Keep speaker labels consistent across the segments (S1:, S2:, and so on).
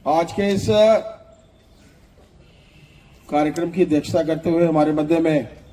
S1: आज के इस कार्यक्रम की अध्यक्षता करते हुए हमारे मध्य में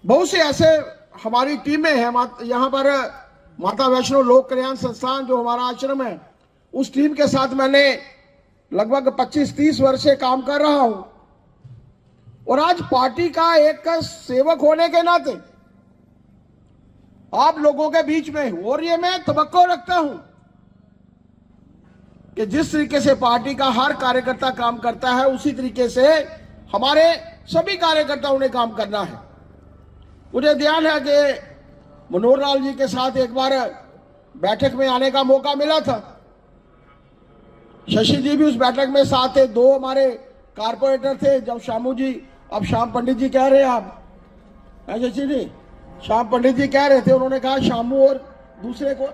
S1: बहुत से ऐसे हमारी टीमें हैं यहाँ पर माता वैष्णो लोक कल्याण संस्थान जो हमारा आश्रम है, उस टीम के साथ मैंने लगभग 25-30 वर्ष से काम कर रहा हूं और आज पार्टी का एक सेवक होने के नाते आप लोगों के बीच में हूं और ये मैं तवक्को रखता हूं कि जिस तरीके से पार्टी का हर कार्यकर्ता काम करता है उसी तरीके से हमारे सभी कार्यकर्ताओं ने काम करना है। मुझे ध्यान है कि मनोहर लाल जी के साथ एक बार बैठक में आने का मौका मिला था। शशि जी भी उस बैठक में साथ थे। दो हमारे कारपोरेटर थे। जब शामू जी, अब श्याम पंडित जी कह रहे हैं आप, शशि जी, श्याम पंडित जी कह रहे थे, उन्होंने कहा शामू और दूसरे को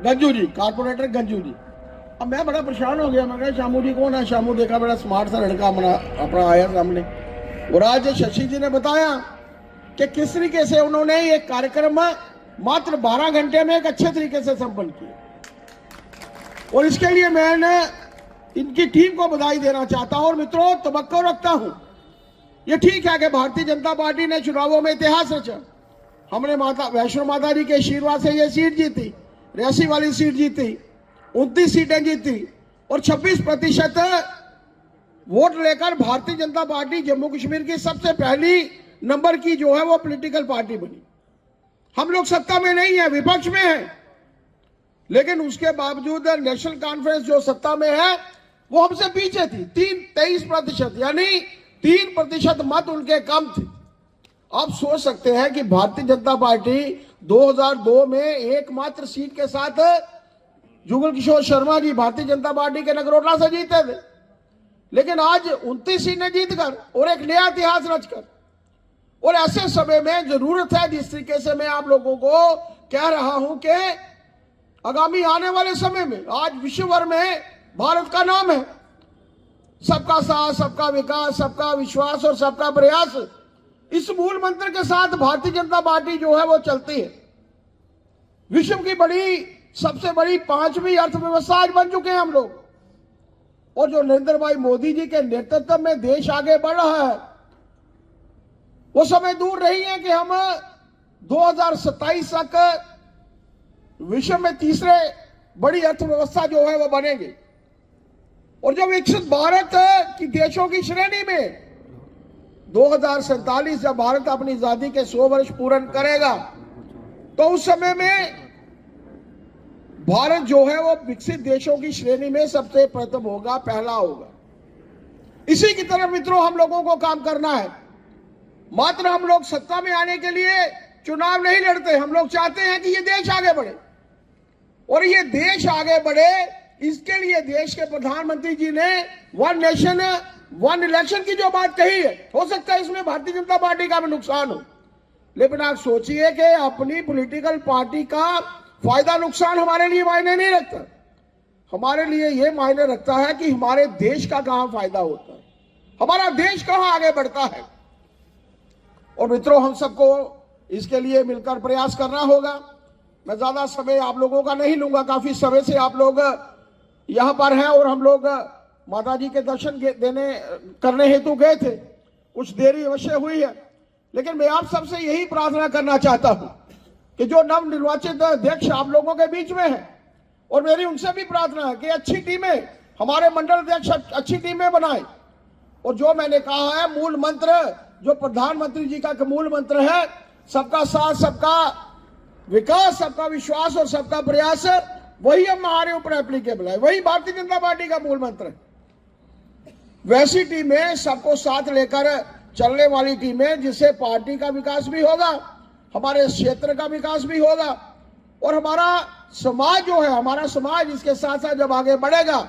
S1: गंजू जी, कारपोरेटर गंजू जी। अब मैं बड़ा परेशान हो गया। मैं कहा शामू जी कौन है? शामू देखा बड़ा स्मार्ट सा लड़का अपना आया सामने। और आज शशि जी ने बताया कि किस तरीके से उन्होंने ये कार्यक्रम मात्र 12 घंटे में एक अच्छे तरीके से संपन्न किया। और इसके लिए मैं इनकी टीम को बधाई देना चाहता हूं। और मित्रों, तवक्को रखता हूं, ये ठीक है कि भारतीय जनता पार्टी ने चुनावों में इतिहास रचा। हमने माता वैष्णो माता जी के आशीर्वाद से ये सीट जीती, रियासी वाली सीट जीती, 29 सीटें जीती और 26% वोट लेकर भारतीय जनता पार्टी जम्मू कश्मीर की सबसे पहली नंबर की जो है वो पॉलिटिकल पार्टी बनी। हम लोग सत्ता में नहीं है, विपक्ष में है, लेकिन उसके बावजूद नेशनल कॉन्फ्रेंस जो सत्ता में है वो हमसे पीछे थी। 23%, यानी 3% मत उनके कम थे। आप सोच सकते हैं कि भारतीय जनता पार्टी 2002 में एकमात्र सीट के साथ जुगल किशोर शर्मा जी भारतीय जनता पार्टी के नगरोटा से जीते थे, लेकिन आज 29 सीटें जीतकर और एक नया इतिहास रचकर। और ऐसे समय में जरूरत है, जिस तरीके से मैं आप लोगों को कह रहा हूं कि आगामी आने वाले समय में आज विश्व भर में भारत का नाम है, सबका साथ, सबका विकास, सबका विश्वास और सबका प्रयास। इस मूल मंत्र के साथ भारतीय जनता पार्टी जो है वो चलती है। विश्व की सबसे बड़ी 5वीं अर्थव्यवस्था आज बन चुके हैं हम लोग। और जो नरेंद्र भाई मोदी जी के नेतृत्व में देश आगे बढ़ रहा है, वो समय दूर नहीं है कि हम 2027 तक विश्व में तीसरे बड़ी अर्थव्यवस्था जो है वो बनेगी। और जो विकसित भारत की देशों की श्रेणी में 2047 जब भारत अपनी आजादी के 100 वर्ष पूर्ण करेगा, तो उस समय में भारत जो है वो विकसित देशों की श्रेणी में सबसे प्रथम होगा, पहला होगा। इसी की तरफ मित्रों हम लोगों को काम करना है। मात्र हम लोग सत्ता में आने के लिए चुनाव नहीं लड़ते, हम लोग चाहते हैं कि ये देश आगे बढ़े। और ये देश आगे बढ़े, इसके लिए देश के प्रधानमंत्री जी ने 1 नेशन 1 इलेक्शन की जो बात कही है, हो सकता है इसमें भारतीय जनता पार्टी का भी नुकसान हो, लेकिन आप सोचिए कि अपनी पॉलिटिकल पार्टी का फायदा नुकसान हमारे लिए मायने नहीं रखता। हमारे लिए ये मायने रखता है कि हमारे देश का कहां फायदा होता है, हमारा देश कहां आगे बढ़ता है। और मित्रों, हम सबको इसके लिए मिलकर प्रयास करना होगा। मैं ज्यादा समय आप लोगों का नहीं लूंगा, काफी समय से आप लोग यहां पर हैं और हम लोग माता जी के दर्शन करने हेतु गए थे। कुछ देरी अवश्य हुई है, लेकिन मैं आप सबसे यही प्रार्थना करना चाहता हूं कि जो नव निर्वाचित अध्यक्ष आप लोगों के बीच में है, और मेरी उनसे भी प्रार्थना है कि अच्छी टीमें, हमारे मंडल अध्यक्ष अच्छी टीमें बनाए। और जो मैंने कहा है मूल मंत्र, जो प्रधानमंत्री जी का मूल मंत्र है, सबका साथ, सबका विकास, सबका विश्वास और सबका प्रयास, वही हम हमारे ऊपर एप्लीकेबल है, वही भारतीय जनता पार्टी का मूल मंत्र है। वैसी टीमें, सबको साथ लेकर चलने वाली टीमें, जिससे पार्टी का विकास भी होगा, हमारे क्षेत्र का विकास भी होगा, और हमारा समाज जो है, हमारा समाज इसके साथ साथ जब आगे बढ़ेगा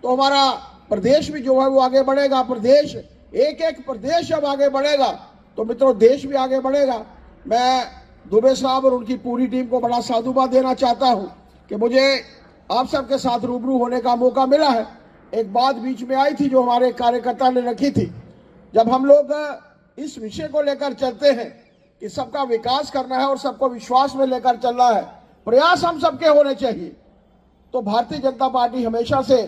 S1: तो हमारा प्रदेश भी जो है वो आगे बढ़ेगा। प्रदेश, एक एक प्रदेश जब आगे बढ़ेगा तो मित्रों देश भी आगे बढ़ेगा। मैं दुबे साहब और उनकी पूरी टीम को बड़ा साधुवाद देना चाहता हूं कि मुझे आप सबके साथ रूबरू होने का मौका मिला है। एक बात बीच में आई थी जो हमारे कार्यकर्ता ने रखी थी, जब हम लोग इस विषय को लेकर चलते हैं कि सबका विकास करना है और सबको विश्वास में लेकर चलना है, प्रयास हम सबके होने चाहिए, तो भारतीय जनता पार्टी हमेशा से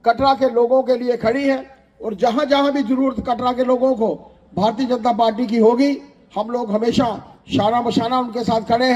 S1: कटरा के लोगों के लिए खड़ी है। और जहां जहां भी जरूरत कटरा के लोगों को भारतीय जनता पार्टी की होगी, हम लोग हमेशा शाना बशाना उनके साथ खड़े हैं।